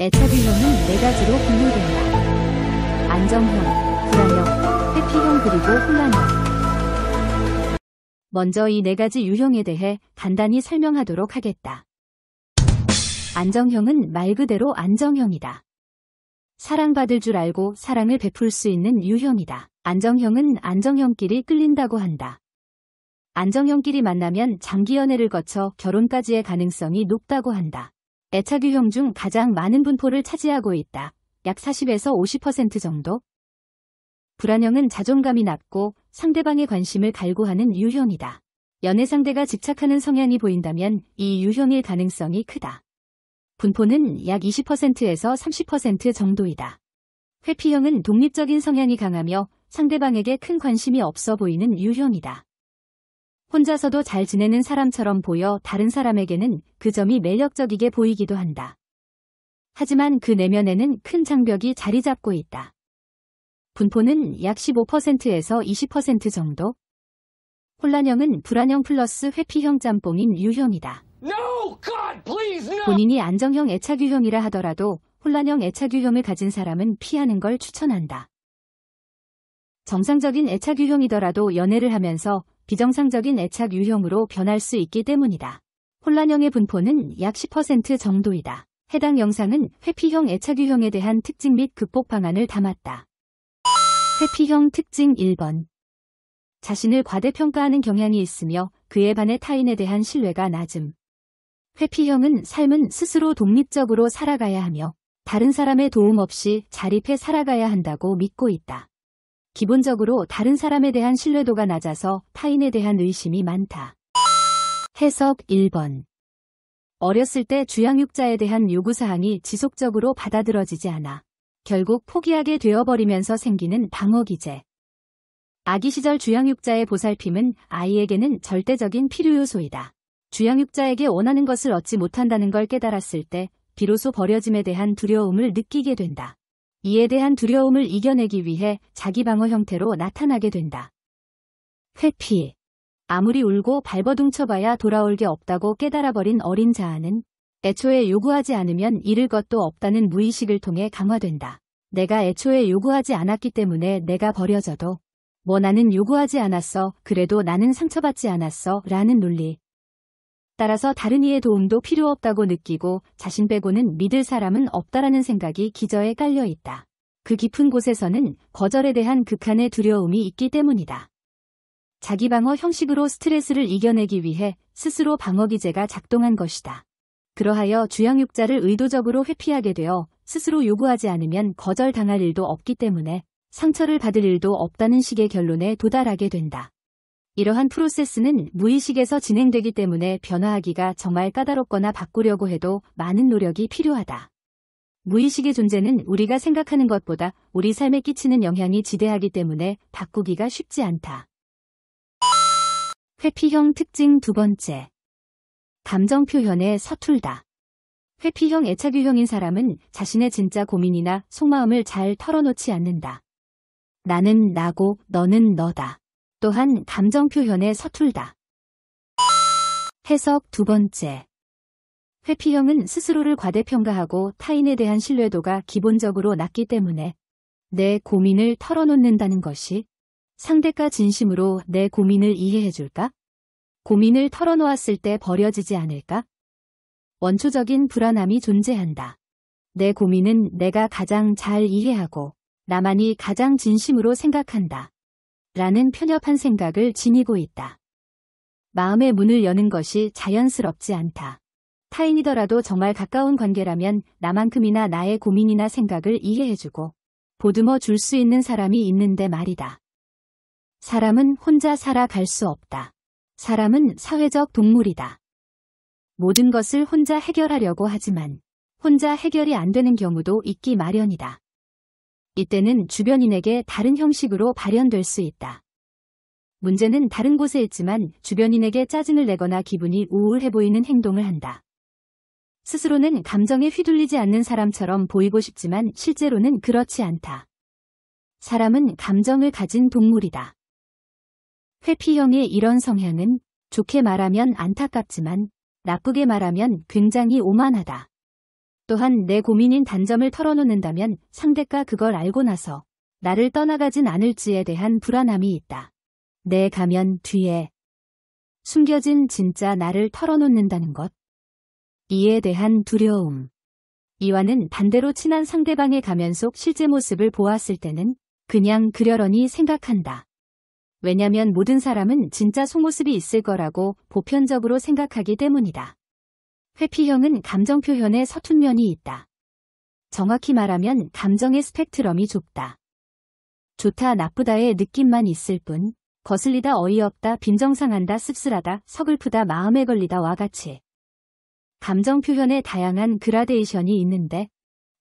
애착유형은 네 가지로 분류된다. 안정형, 불안형, 회피형 그리고 혼란형. 먼저 이 네 가지 유형에 대해 간단히 설명하도록 하겠다. 안정형은 말 그대로 안정형이다. 사랑받을 줄 알고 사랑을 베풀 수 있는 유형이다. 안정형은 안정형끼리 끌린다고 한다. 안정형끼리 만나면 장기 연애를 거쳐 결혼까지의 가능성이 높다고 한다. 애착유형 중 가장 많은 분포를 차지하고 있다. 약 40에서 50% 정도. 불안형은 자존감이 낮고 상대방의 관심을 갈구하는 유형이다. 연애 상대가 집착하는 성향이 보인다면 이 유형일 가능성이 크다. 분포는 약 20%에서 30% 정도이다. 회피형은 독립적인 성향이 강하며 상대방에게 큰 관심이 없어 보이는 유형이다. 혼자서도 잘 지내는 사람처럼 보여 다른 사람에게는 그 점이 매력적이게 보이기도 한다. 하지만 그 내면에는 큰 장벽이 자리 잡고 있다. 분포는 약 15%에서 20% 정도. 혼란형은 불안형 플러스 회피형 짬뽕인 유형이다. No, God, please, no! 본인이 안정형 애착유형이라 하더라도 혼란형 애착유형을 가진 사람은 피하는 걸 추천한다. 정상적인 애착유형이더라도 연애를 하면서 비정상적인 애착유형으로 변할 수 있기 때문이다. 혼란형의 분포는 약 10% 정도이다. 해당 영상은 회피형 애착유형에 대한 특징 및 극복 방안을 담았다. 회피형 특징 1번. 자신을 과대평가하는 경향이 있으며 그에 반해 타인에 대한 신뢰가 낮음. 회피형은 삶은 스스로 독립적으로 살아가야 하며 다른 사람의 도움 없이 자립해 살아가야 한다고 믿고 있다. 기본적으로 다른 사람에 대한 신뢰도가 낮아서 타인에 대한 의심이 많다. 해석 1번. 어렸을 때 주양육자에 대한 요구사항이 지속적으로 받아들여지지 않아 결국 포기하게 되어버리면서 생기는 방어기제. 아기 시절 주양육자의 보살핌은 아이에게는 절대적인 필요요소이다. 주양육자에게 원하는 것을 얻지 못한다는 걸 깨달았을 때 비로소 버려짐에 대한 두려움을 느끼게 된다. 이에 대한 두려움을 이겨내기 위해 자기 방어 형태로 나타나게 된다. 회피. 아무리 울고 발버둥 쳐봐야 돌아올 게 없다고 깨달아버린 어린 자아는 애초에 요구하지 않으면 잃을 것도 없다는 무의식을 통해 강화된다. 내가 애초에 요구하지 않았기 때문에 내가 버려져도 뭐 나는 요구하지 않았어, 그래도 나는 상처받지 않았어 라는 논리. 따라서 다른 이의 도움도 필요 없다고 느끼고 자신 빼고는 믿을 사람은 없다라는 생각이 기저에 깔려 있다. 그 깊은 곳에서는 거절에 대한 극한의 두려움이 있기 때문이다. 자기 방어 형식으로 스트레스를 이겨내기 위해 스스로 방어기제가 작동한 것이다. 그러하여 주양육자를 의도적으로 회피하게 되어 스스로 요구하지 않으면 거절당할 일도 없기 때문에 상처를 받을 일도 없다는 식의 결론에 도달하게 된다. 이러한 프로세스는 무의식에서 진행되기 때문에 변화하기가 정말 까다롭거나 바꾸려고 해도 많은 노력이 필요하다. 무의식의 존재는 우리가 생각하는 것보다 우리 삶에 끼치는 영향이 지대하기 때문에 바꾸기가 쉽지 않다. 회피형 특징 2번째. 감정 표현에 서툴다. 회피형 애착유형인 사람은 자신의 진짜 고민이나 속마음을 잘 털어놓지 않는다. 나는 나고 너는 너다. 또한 감정 표현에 서툴다. 해석 2번째. 회피형은 스스로를 과대평가하고 타인에 대한 신뢰도가 기본적으로 낮기 때문에 내 고민을 털어놓는다는 것이 상대가 진심으로 내 고민을 이해해줄까? 고민을 털어놓았을 때 버려지지 않을까? 원초적인 불안함이 존재한다. 내 고민은 내가 가장 잘 이해하고 나만이 가장 진심으로 생각한다. 라는 편협한 생각을 지니고 있다. 마음의 문을 여는 것이 자연스럽지 않다. 타인이더라도 정말 가까운 관계라면 나만큼이나 나의 고민이나 생각을 이해해주고 보듬어 줄 수 있는 사람이 있는데 말이다. 사람은 혼자 살아갈 수 없다. 사람은 사회적 동물이다. 모든 것을 혼자 해결하려고 하지만 혼자 해결이 안 되는 경우도 있기 마련이다. 이때는 주변인에게 다른 형식으로 발현될 수 있다. 문제는 다른 곳에 있지만 주변인에게 짜증을 내거나 기분이 우울해 보이는 행동을 한다. 스스로는 감정에 휘둘리지 않는 사람처럼 보이고 싶지만 실제로는 그렇지 않다. 사람은 감정을 가진 동물이다. 회피형의 이런 성향은 좋게 말하면 안타깝지만 나쁘게 말하면 굉장히 오만하다. 또한 내 고민인 단점을 털어놓는다면 상대가 그걸 알고 나서 나를 떠나가진 않을지에 대한 불안함이 있다. 내 가면 뒤에 숨겨진 진짜 나를 털어놓는다는 것. 이에 대한 두려움. 이와는 반대로 친한 상대방의 가면 속 실제 모습을 보았을 때는 그냥 그려려니 생각한다. 왜냐면 모든 사람은 진짜 속모습이 있을 거라고 보편적으로 생각하기 때문이다. 회피형은 감정 표현에 서툰 면이 있다. 정확히 말하면 감정의 스펙트럼이 좁다. 좋다 나쁘다의 느낌만 있을 뿐 거슬리다 어이없다 빈정상한다 씁쓸하다 서글프다 마음에 걸리다와 같이 감정 표현에 다양한 그라데이션이 있는데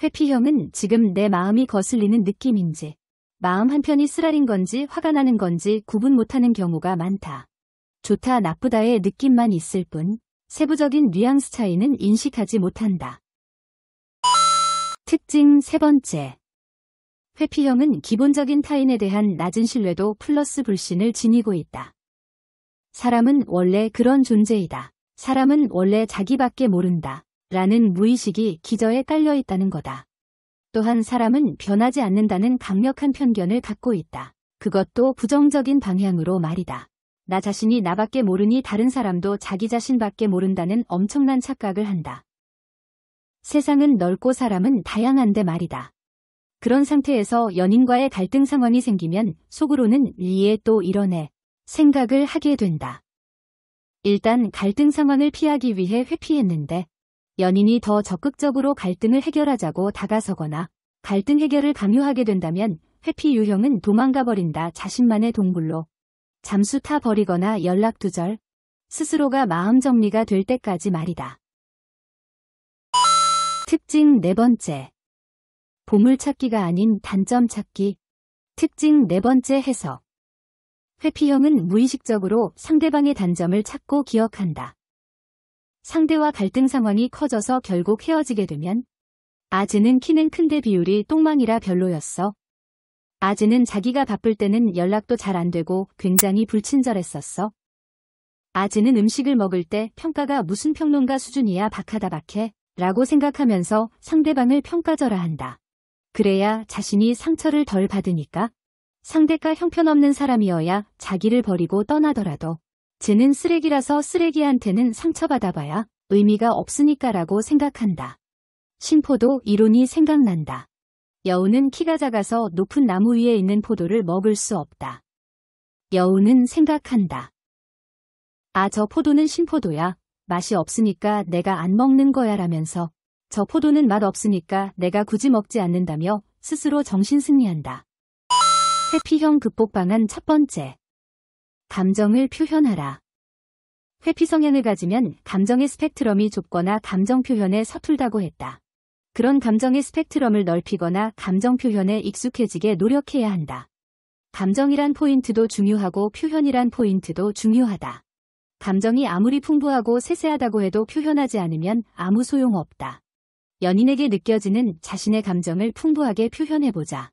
회피형은 지금 내 마음이 거슬리는 느낌인지 마음 한편이 쓰라린 건지 화가 나는 건지 구분 못하는 경우가 많다. 좋다 나쁘다의 느낌만 있을 뿐 세부적인 뉘앙스 차이는 인식하지 못한다. 특징 세 번째. 회피형은 기본적인 타인에 대한 낮은 신뢰도 플러스 불신을 지니고 있다. 사람은 원래 그런 존재이다. 사람은 원래 자기밖에 모른다. 라는 무의식이 기저에 깔려 있다는 거다. 또한 사람은 변하지 않는다는 강력한 편견을 갖고 있다. 그것도 부정적인 방향으로 말이다. 나 자신이 나밖에 모르니 다른 사람도 자기 자신밖에 모른다는 엄청난 착각을 한다. 세상은 넓고 사람은 다양한데 말이다. 그런 상태에서 연인과의 갈등 상황이 생기면 속으로는 이에 또 이러네 생각을 하게 된다. 일단 갈등 상황을 피하기 위해 회피했는데 연인이 더 적극적으로 갈등을 해결하자고 다가서거나 갈등 해결을 강요하게 된다면 회피 유형은 도망가 버린다 자신만의 동굴로 잠수 타 버리거나 연락 두절 스스로가 마음 정리가 될 때까지 말이다. 특징 네 번째. 보물찾기가 아닌 단점 찾기. 특징 네 번째 해석. 회피형은 무의식적으로 상대방의 단점을 찾고 기억한다. 상대와 갈등 상황이 커져서 결국 헤어지게 되면 아즈는 키는 큰데 비율이 똥망이라 별로였어. 아즈는 자기가 바쁠 때는 연락도 잘 안 되고 굉장히 불친절했었어. 아즈는 음식을 먹을 때 평가가 무슨 평론가 수준이야 박하다 박해 라고 생각하면서 상대방을 평가절하 한다. 그래야 자신이 상처를 덜 받으니까. 상대가 형편없는 사람이어야 자기를 버리고 떠나더라도 쟤는 쓰레기라서 쓰레기한테는 상처받아봐야 의미가 없으니까라고 생각한다. 신포도 이론이 생각난다. 여우는 키가 작아서 높은 나무 위에 있는 포도를 먹을 수 없다. 여우는 생각한다. 아, 저 포도는 신포도야. 맛이 없으니까 내가 안 먹는 거야 라면서 저 포도는 맛 없으니까 내가 굳이 먹지 않는다며 스스로 정신승리한다. 회피형 극복 방안 첫 번째. 감정을 표현하라. 회피 성향을 가지면 감정의 스펙트럼이 좁거나 감정 표현에 서툴다고 했다. 그런 감정의 스펙트럼을 넓히거나 감정 표현에 익숙해지게 노력해야 한다. 감정이란 포인트도 중요하고 표현이란 포인트도 중요하다. 감정이 아무리 풍부하고 세세하다고 해도 표현하지 않으면 아무 소용없다. 연인에게 느껴지는 자신의 감정을 풍부하게 표현해보자.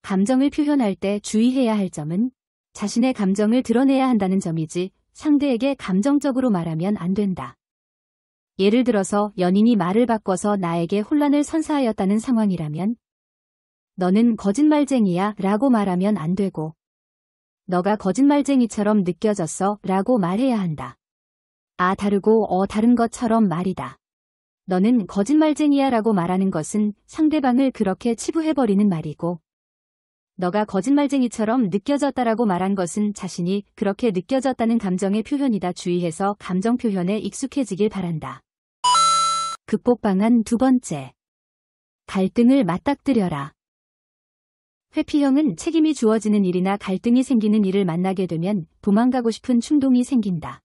감정을 표현할 때 주의해야 할 점은 자신의 감정을 드러내야 한다는 점이지 상대에게 감정적으로 말하면 안 된다. 예를 들어서 연인이 말을 바꿔서 나에게 혼란을 선사하였다는 상황이라면 너는 거짓말쟁이야 라고 말하면 안 되고 너가 거짓말쟁이처럼 느껴졌어 라고 말해야 한다. 아 다르고 다른 것처럼 말이다. 너는 거짓말쟁이야 라고 말하는 것은 상대방을 그렇게 치부해버리는 말이고 너가 거짓말쟁이처럼 느껴졌다라고 말한 것은 자신이 그렇게 느껴졌다는 감정의 표현이다. 주의해서 감정 표현에 익숙해지길 바란다. 극복 방안 두 번째. 갈등을 맞닥뜨려라. 회피형은 책임이 주어지는 일이나 갈등이 생기는 일을 만나게 되면 도망가고 싶은 충동이 생긴다.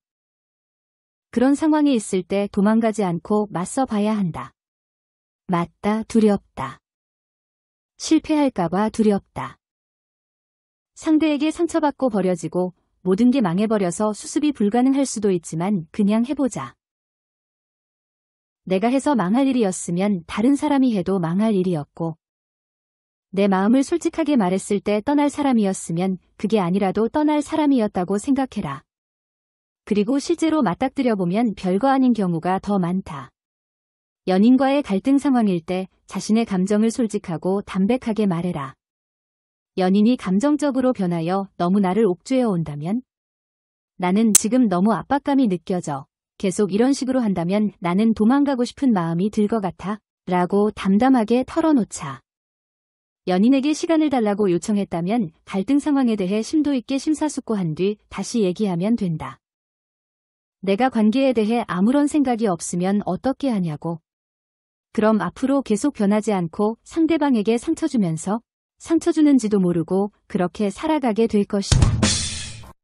그런 상황에 있을 때 도망가지 않고 맞서 봐야 한다. 맞다, 두렵다. 실패할까봐 두렵다. 상대에게 상처받고 버려지고 모든 게 망해버려서 수습이 불가능할 수도 있지만 그냥 해보자. 내가 해서 망할 일이었으면 다른 사람이 해도 망할 일이었고 내 마음을 솔직하게 말했을 때 떠날 사람이었으면 그게 아니라도 떠날 사람이었다고 생각해라. 그리고 실제로 맞닥뜨려 보면 별거 아닌 경우가 더 많다. 연인과의 갈등 상황일 때 자신의 감정을 솔직하고 담백하게 말해라. 연인이 감정적으로 변하여 너무 나를 옥죄어 온다면? 나는 지금 너무 압박감이 느껴져. 계속 이런 식으로 한다면 나는 도망가고 싶은 마음이 들 것 같아. 라고 담담하게 털어놓자. 연인에게 시간을 달라고 요청했다면 갈등 상황에 대해 심도 있게 심사숙고한 뒤 다시 얘기하면 된다. 내가 관계에 대해 아무런 생각이 없으면 어떻게 하냐고. 그럼 앞으로 계속 변하지 않고 상대방에게 상처 주면서 상처 주는지도 모르고 그렇게 살아가게 될 것이다.